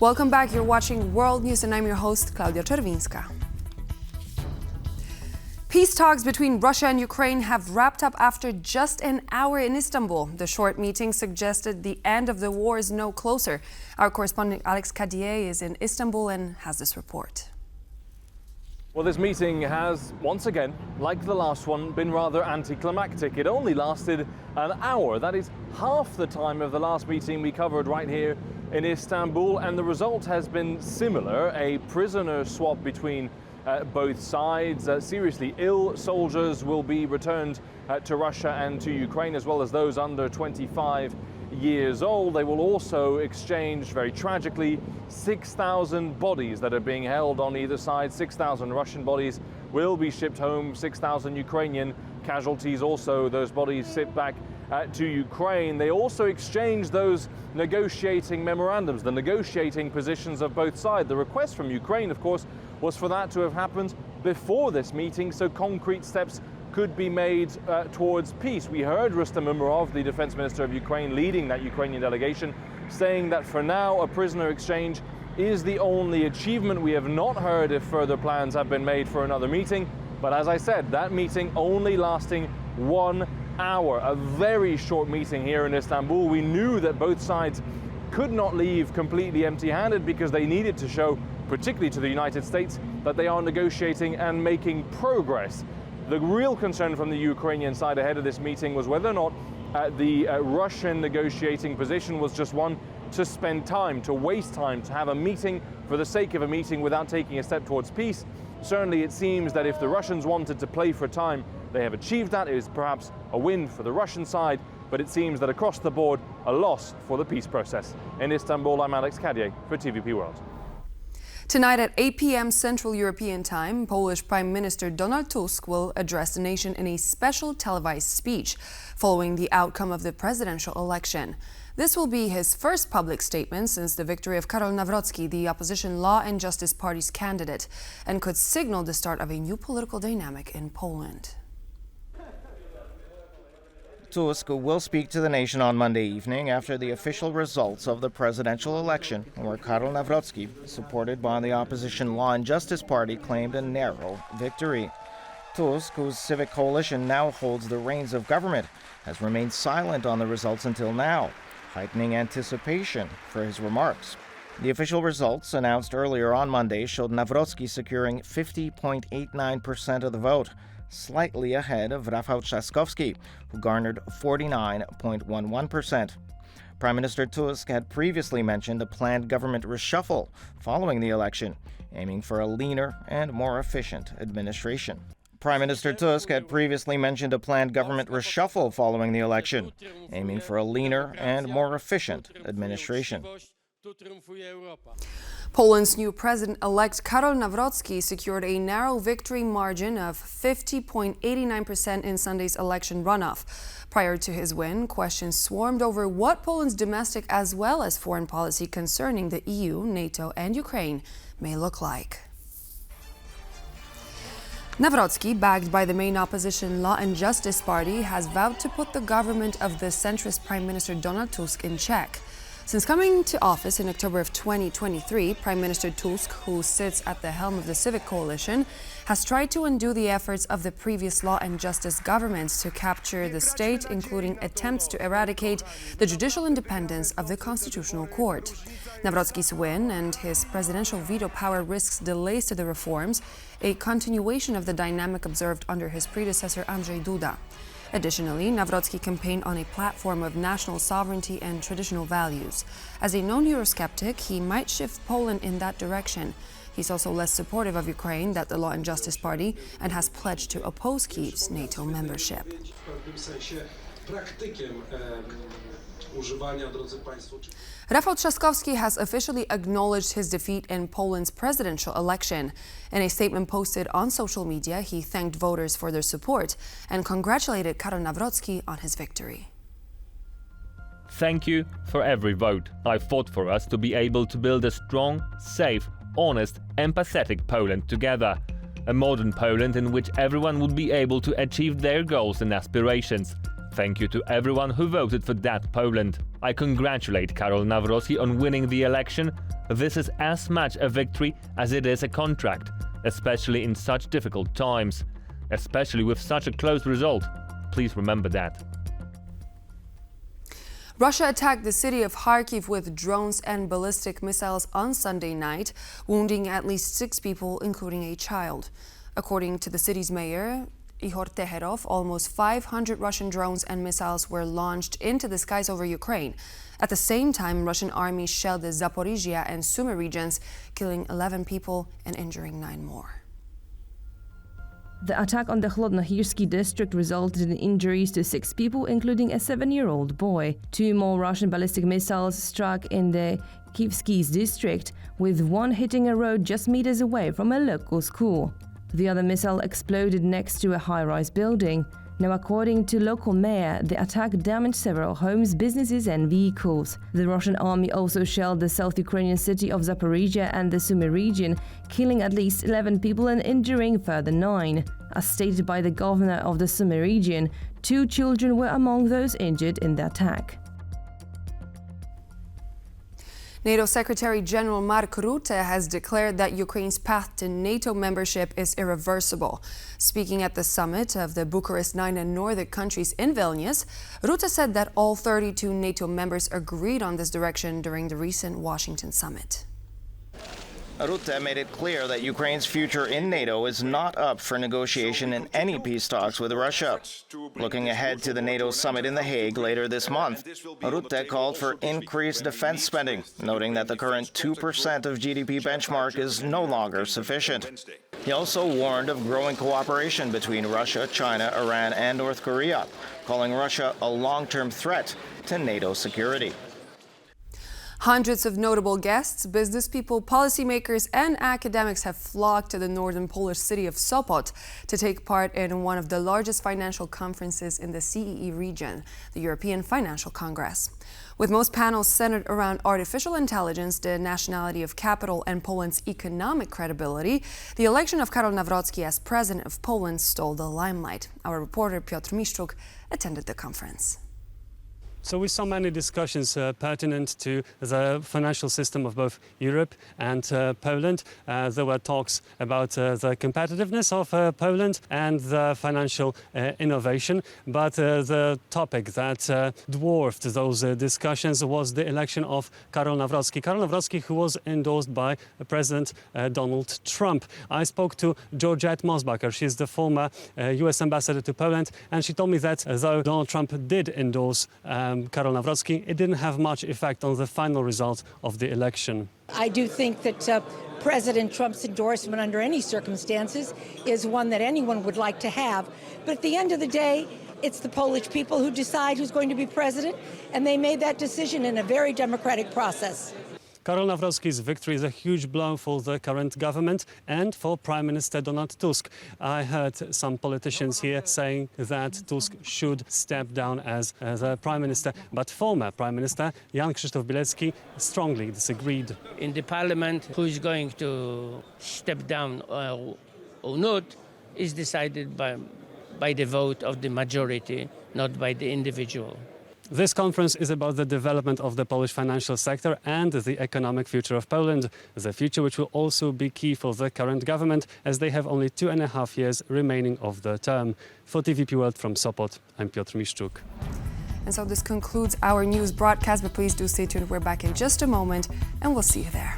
Welcome back. You're watching World News and I'm your host, Klaudia Czerwińska. Peace talks between Russia and Ukraine have wrapped up after just an hour in Istanbul. The short meeting suggested the end of the war is no closer. Our correspondent Alex Kadier is in Istanbul and has this report. Well, this meeting has, once again, like the last one, been rather anticlimactic. It only lasted an hour. That is half the time of the last meeting we covered right here in Istanbul, and the result has been similar, a prisoner swap between both sides. Seriously ill soldiers will be returned to Russia and to Ukraine, as well as those under 25 years old. They will also exchange, very tragically, 6,000 bodies that are being held on either side. 6,000 Russian bodies will be shipped home, 6,000 Ukrainian casualties also. Those bodies sent back to Ukraine. They also exchanged those negotiating memorandums, the negotiating positions of both sides. The request from Ukraine, of course, was for that to have happened before this meeting, so concrete steps could be made towards peace. We heard Rustem Umerov, the defense minister of Ukraine, leading that Ukrainian delegation, saying that for now a prisoner exchange is the only achievement. We have not heard if further plans have been made for another meeting, but as I said, that meeting only lasting 1 hour, a very short meeting here in Istanbul. We knew that both sides could not leave completely empty-handed because they needed to show, particularly to the United States, that they are negotiating and making progress. The real concern from the Ukrainian side ahead of this meeting was whether or not the Russian negotiating position was just one to spend time, to waste time, to have a meeting for the sake of a meeting without taking a step towards peace. Certainly it seems that if the Russians wanted to play for time, they have achieved that. It is perhaps a win for the Russian side, but it seems that across the board, a loss for the peace process. In Istanbul, I'm Alex Kadier for TVP World. Tonight at 8 p.m. Central European Time, Polish Prime Minister Donald Tusk will address the nation in a special televised speech following the outcome of the presidential election. This will be his first public statement since the victory of Karol Nawrocki, the opposition Law and Justice Party's candidate, and could signal the start of a new political dynamic in Poland. Tusk will speak to the nation on Monday evening after the official results of the presidential election, where Karol Nawrocki, supported by the opposition Law and Justice Party, claimed a narrow victory. Tusk, whose civic coalition now holds the reins of government, has remained silent on the results until now, heightening anticipation for his remarks. The official results announced earlier on Monday showed Nawrocki securing 50.89% of the vote, slightly ahead of Trzaskowski, who garnered 49.11%. Prime Minister Tusk had previously mentioned a planned government reshuffle following the election, aiming for a leaner and more efficient administration. Prime Minister Tusk had previously mentioned a planned government reshuffle following the election, aiming for a leaner and more efficient administration. Poland's new president-elect Karol Nawrocki secured a narrow victory margin of 50.89% in Sunday's election runoff. Prior to his win, questions swarmed over what Poland's domestic as well as foreign policy concerning the EU, NATO and Ukraine may look like. Nawrocki, backed by the main opposition Law and Justice Party, has vowed to put the government of the centrist Prime Minister Donald Tusk in check. Since coming to office in October of 2023, Prime Minister Tusk, who sits at the helm of the Civic Coalition, has tried to undo the efforts of the previous Law and Justice governments to capture the state, including attempts to eradicate the judicial independence of the Constitutional Court. Nawrocki's win and his presidential veto power risks delays to the reforms, a continuation of the dynamic observed under his predecessor Andrzej Duda. Additionally, Nawrocki campaigned on a platform of national sovereignty and traditional values. As a known Eurosceptic, he might shift Poland in that direction. He's also less supportive of Ukraine than the Law and Justice Party and has pledged to oppose Kyiv's NATO membership. Rafał Trzaskowski has officially acknowledged his defeat in Poland's presidential election. In a statement posted on social media, he thanked voters for their support and congratulated Karol Nawrocki on his victory. Thank you for every vote. I fought for us to be able to build a strong, safe, honest, empathetic Poland together. A modern Poland in which everyone would be able to achieve their goals and aspirations. Thank you to everyone who voted for that Poland. I congratulate Karol Nawrocki on winning the election. This is as much a victory as it is a contract, especially in such difficult times, especially with such a close result. Please remember that. Russia attacked the city of Kharkiv with drones and ballistic missiles on Sunday night, wounding at least 6 people, including a child. According to the city's mayor, Ihor Teherov, almost 500 Russian drones and missiles were launched into the skies over Ukraine. At the same time, Russian army shelled the Zaporizhia and Sumy regions, killing 11 people and injuring 9 more. The attack on the Khlodnohirski district resulted in injuries to 6 people, including a 7-year-old boy. 2 more Russian ballistic missiles struck in the Kivskis district, with one hitting a road just meters away from a local school. The other missile exploded next to a high-rise building. Now, according to local mayor, the attack damaged several homes, businesses and vehicles. The Russian army also shelled the South Ukrainian city of Zaporizhia and the Sumy region, killing at least 11 people and injuring further 9. As stated by the governor of the Sumy region, 2 children were among those injured in the attack. NATO Secretary General Mark Rutte has declared that Ukraine's path to NATO membership is irreversible. Speaking at the summit of the Bucharest 9 and Nordic countries in Vilnius, Rutte said that all 32 NATO members agreed on this direction during the recent Washington summit. Rutte made it clear that Ukraine's future in NATO is not up for negotiation in any peace talks with Russia. Looking ahead to the NATO summit in The Hague later this month, Rutte called for increased defense spending, noting that the current 2% of GDP benchmark is no longer sufficient. He also warned of growing cooperation between Russia, China, Iran, and North Korea, calling Russia a long-term threat to NATO security. Hundreds of notable guests, business people, policymakers, and academics have flocked to the northern Polish city of Sopot to take part in one of the largest financial conferences in the CEE region, the European Financial Congress. With most panels centered around artificial intelligence, the nationality of capital, and Poland's economic credibility, the election of Karol Nawrocki as president of Poland stole the limelight. Our reporter Piotr Miszczuk attended the conference. So we saw many discussions pertinent to the financial system of both Europe and Poland. There were talks about the competitiveness of Poland and the financial innovation. But the topic that dwarfed those discussions was the election of Karol Nawrocki. Karol Nawrocki, who was endorsed by President Donald Trump. I spoke to Georgette Mosbacher. She's the former US ambassador to Poland, and she told me that though Donald Trump did endorse Karol Nawrocki, it didn't have much effect on the final result of the election. I do think that President Trump's endorsement under any circumstances is one that anyone would like to have. But at the end of the day, it's the Polish people who decide who's going to be president, and they made that decision in a very democratic process. Karol Nawrocki's victory is a huge blow for the current government and for Prime Minister Donald Tusk. I heard some politicians here saying that Tusk should step down as the Prime Minister, but former Prime Minister Jan Krzysztof Bilecki strongly disagreed. In the Parliament, who is going to step down or not is decided by the vote of the majority, not by the individual. This conference is about the development of the Polish financial sector and the economic future of Poland, the future which will also be key for the current government, as they have only 2.5 years remaining of the term. For TVP World from Sopot, I'm Piotr Miszczuk. And so this concludes our news broadcast, but please do stay tuned. We're back in just a moment, and we'll see you there.